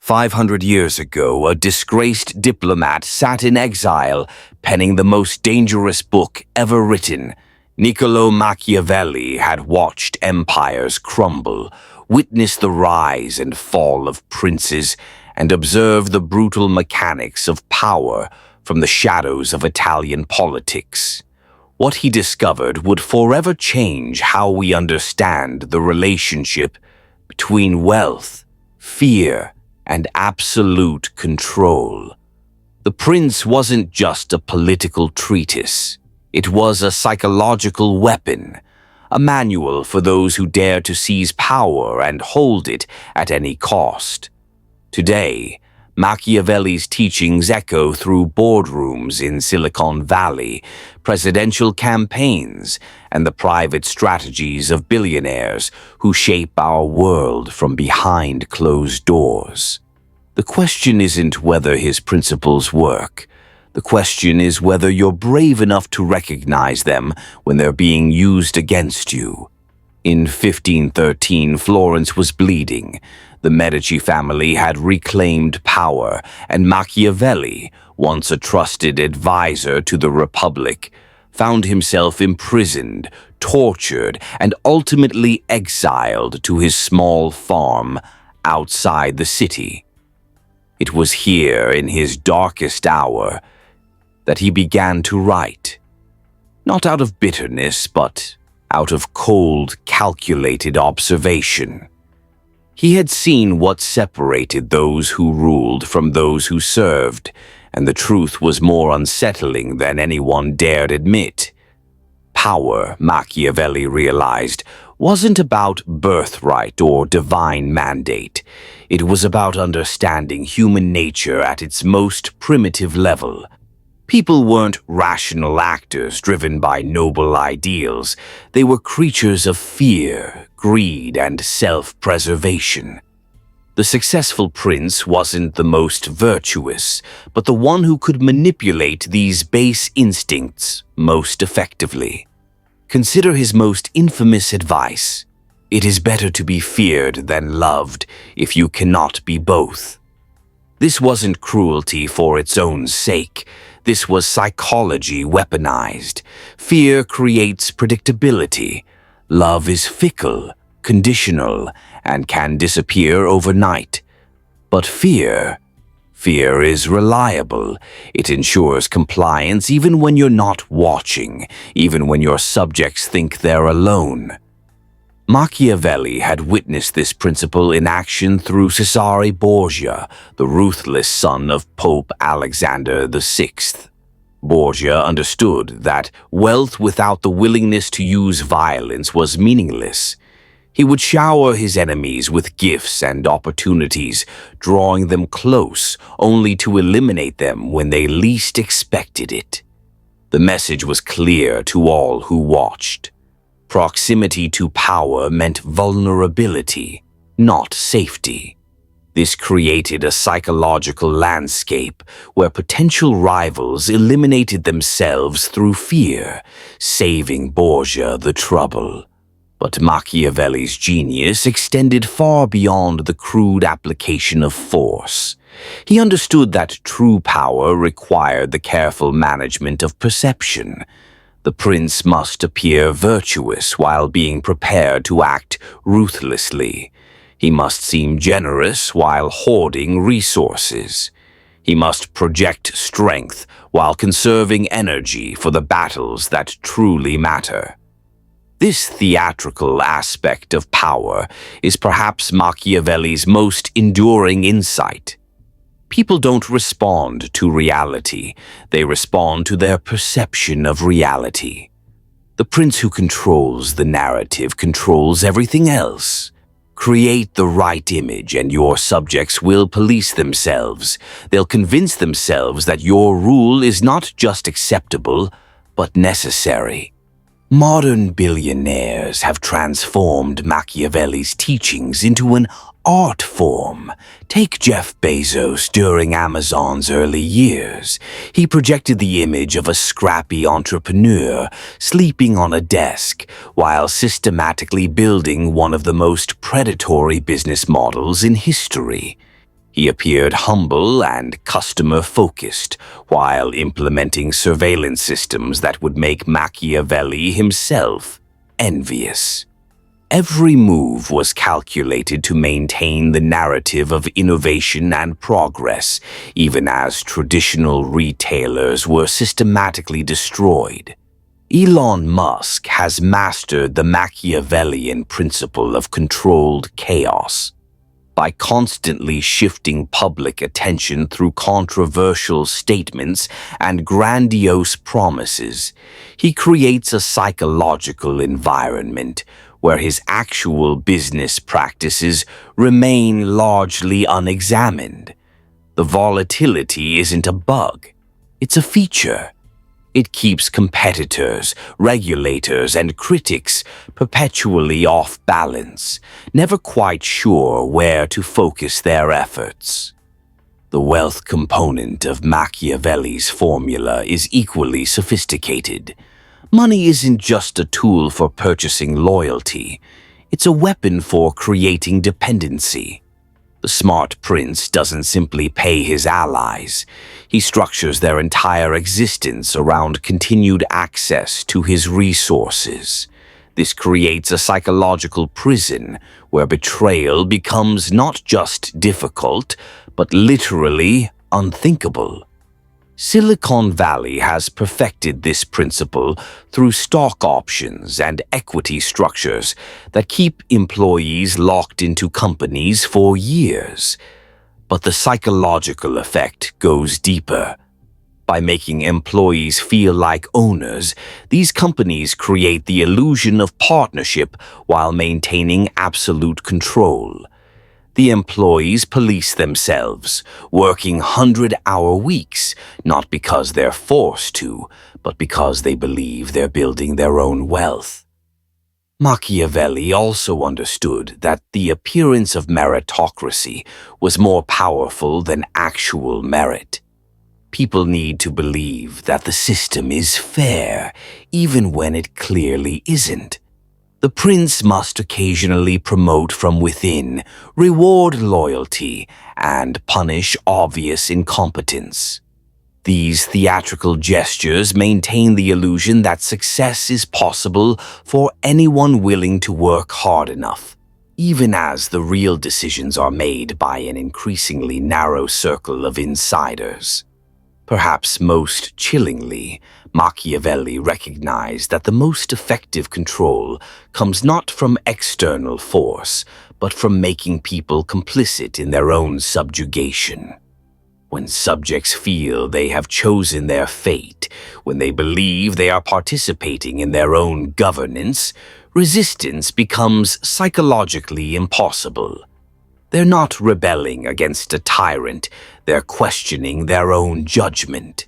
500 years ago, a disgraced diplomat sat in exile, penning the most dangerous book ever written. Niccolo Machiavelli had watched empires crumble, witnessed the rise and fall of princes, and observed the brutal mechanics of power from the shadows of Italian politics. What he discovered would forever change how we understand the relationship between wealth, fear, and absolute control. The Prince wasn't just a political treatise. It was a psychological weapon, a manual for those who dare to seize power and hold it at any cost. Today, Machiavelli's teachings echo through boardrooms in Silicon Valley, presidential campaigns, and the private strategies of billionaires who shape our world from behind closed doors. The question isn't whether his principles work. The question is whether you're brave enough to recognize them when they're being used against you. In 1513, Florence was bleeding. The Medici family had reclaimed power, and Machiavelli, once a trusted advisor to the Republic, found himself imprisoned, tortured, and ultimately exiled to his small farm outside the city. It was here, in his darkest hour, that he began to write. Not out of bitterness, but out of cold, calculated observation. He had seen what separated those who ruled from those who served, and the truth was more unsettling than anyone dared admit. Power, Machiavelli realized, wasn't about birthright or divine mandate. It was about understanding human nature at its most primitive level. People weren't rational actors driven by noble ideals. They were creatures of fear, greed, and self-preservation. The successful prince wasn't the most virtuous, but the one who could manipulate these base instincts most effectively. Consider his most infamous advice. It is better to be feared than loved if you cannot be both. This wasn't cruelty for its own sake. This was psychology weaponized. Fear creates predictability. Love is fickle, conditional, and can disappear overnight. But fear is reliable. It ensures compliance even when you're not watching, even when your subjects think they're alone. Machiavelli had witnessed this principle in action through Cesare Borgia, the ruthless son of Pope Alexander VI. Borgia understood that wealth without the willingness to use violence was meaningless. He would shower his enemies with gifts and opportunities, drawing them close only to eliminate them when they least expected it. The message was clear to all who watched. Proximity to power meant vulnerability, not safety. This created a psychological landscape where potential rivals eliminated themselves through fear, saving Borgia the trouble. But Machiavelli's genius extended far beyond the crude application of force. He understood that true power required the careful management of perception. The prince must appear virtuous while being prepared to act ruthlessly. He must seem generous while hoarding resources. He must project strength while conserving energy for the battles that truly matter. This theatrical aspect of power is perhaps Machiavelli's most enduring insight. People don't respond to reality, they respond to their perception of reality. The prince who controls the narrative controls everything else. Create the right image and your subjects will police themselves. They'll convince themselves that your rule is not just acceptable, but necessary. Modern billionaires have transformed Machiavelli's teachings into an art form. Take Jeff Bezos during Amazon's early years. He projected the image of a scrappy entrepreneur sleeping on a desk while systematically building one of the most predatory business models in history. He appeared humble and customer-focused while implementing surveillance systems that would make Machiavelli himself envious. Every move was calculated to maintain the narrative of innovation and progress, even as traditional retailers were systematically destroyed. Elon Musk has mastered the Machiavellian principle of controlled chaos. By constantly shifting public attention through controversial statements and grandiose promises, he creates a psychological environment where his actual business practices remain largely unexamined. The volatility isn't a bug, it's a feature. It keeps competitors, regulators, and critics perpetually off balance, never quite sure where to focus their efforts. The wealth component of Machiavelli's formula is equally sophisticated. Money isn't just a tool for purchasing loyalty, it's a weapon for creating dependency. The smart prince doesn't simply pay his allies, he structures their entire existence around continued access to his resources. This creates a psychological prison where betrayal becomes not just difficult, but literally unthinkable. Silicon Valley has perfected this principle through stock options and equity structures that keep employees locked into companies for years. But the psychological effect goes deeper. By making employees feel like owners, these companies create the illusion of partnership while maintaining absolute control. The employees police themselves, working 100-hour weeks, not because they're forced to, but because they believe they're building their own wealth. Machiavelli also understood that the appearance of meritocracy was more powerful than actual merit. People need to believe that the system is fair, even when it clearly isn't. The prince must occasionally promote from within, reward loyalty, and punish obvious incompetence. These theatrical gestures maintain the illusion that success is possible for anyone willing to work hard enough, even as the real decisions are made by an increasingly narrow circle of insiders. Perhaps most chillingly, Machiavelli recognized that the most effective control comes not from external force, but from making people complicit in their own subjugation. When subjects feel they have chosen their fate, when they believe they are participating in their own governance, resistance becomes psychologically impossible. They're not rebelling against a tyrant, they're questioning their own judgment.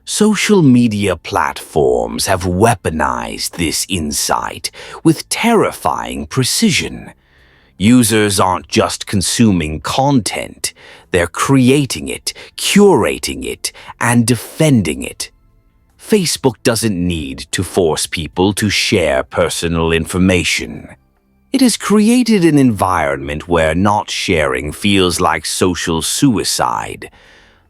Social media platforms have weaponized this insight with terrifying precision. Users aren't just consuming content, they're creating it, curating it, and defending it. Facebook doesn't need to force people to share personal information. It has created an environment where not sharing feels like social suicide.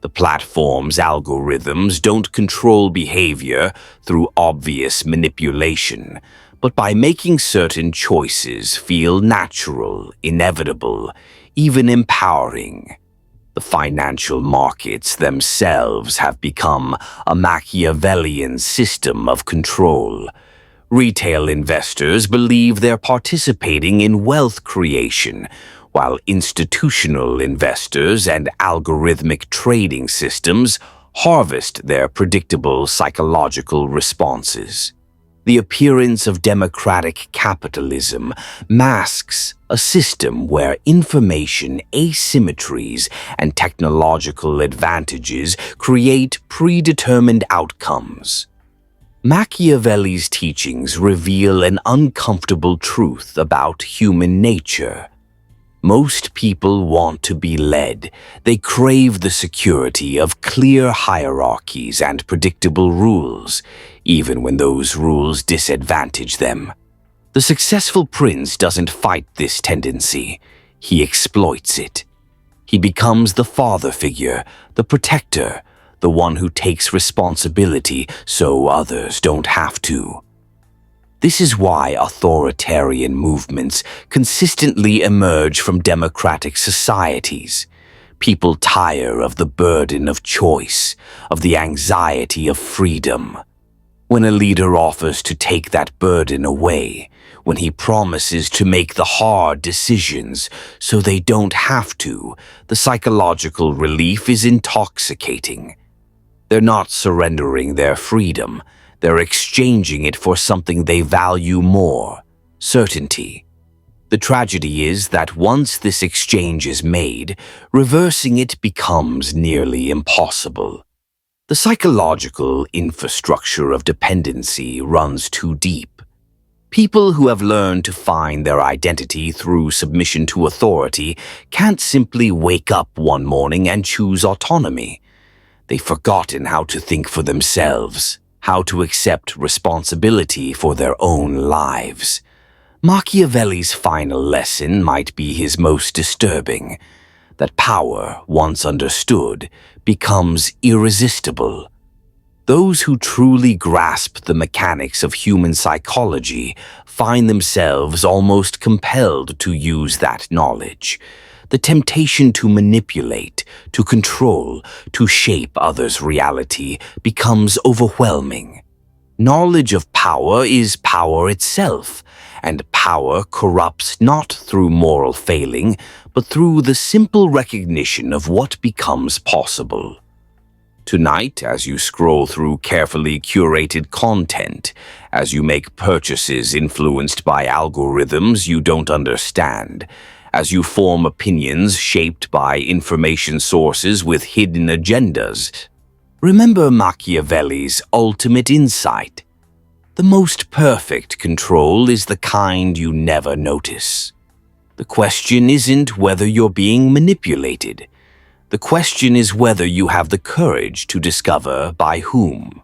The platform's algorithms don't control behavior through obvious manipulation, but by making certain choices feel natural, inevitable, even empowering. The financial markets themselves have become a Machiavellian system of control. Retail investors believe they're participating in wealth creation, while institutional investors and algorithmic trading systems harvest their predictable psychological responses. The appearance of democratic capitalism masks a system where information asymmetries and technological advantages create predetermined outcomes. Machiavelli's teachings reveal an uncomfortable truth about human nature. Most people want to be led. They crave the security of clear hierarchies and predictable rules, even when those rules disadvantage them. The successful prince doesn't fight this tendency. He exploits it. He becomes the father figure, the protector, the one who takes responsibility so others don't have to. This is why authoritarian movements consistently emerge from democratic societies. People tire of the burden of choice, of the anxiety of freedom. When a leader offers to take that burden away, when he promises to make the hard decisions so they don't have to, the psychological relief is intoxicating. They're not surrendering their freedom, they're exchanging it for something they value more: certainty. The tragedy is that once this exchange is made, reversing it becomes nearly impossible. The psychological infrastructure of dependency runs too deep. People who have learned to find their identity through submission to authority can't simply wake up one morning and choose autonomy. They've forgotten how to think for themselves, how to accept responsibility for their own lives. Machiavelli's final lesson might be his most disturbing: that power, once understood, becomes irresistible. Those who truly grasp the mechanics of human psychology find themselves almost compelled to use that knowledge. The temptation to manipulate, to control, to shape others' reality becomes overwhelming. Knowledge of power is power itself, and power corrupts not through moral failing, but through the simple recognition of what becomes possible. Tonight, as you scroll through carefully curated content, as you make purchases influenced by algorithms you don't understand, as you form opinions shaped by information sources with hidden agendas, remember Machiavelli's ultimate insight. The most perfect control is the kind you never notice. The question isn't whether you're being manipulated. The question is whether you have the courage to discover by whom.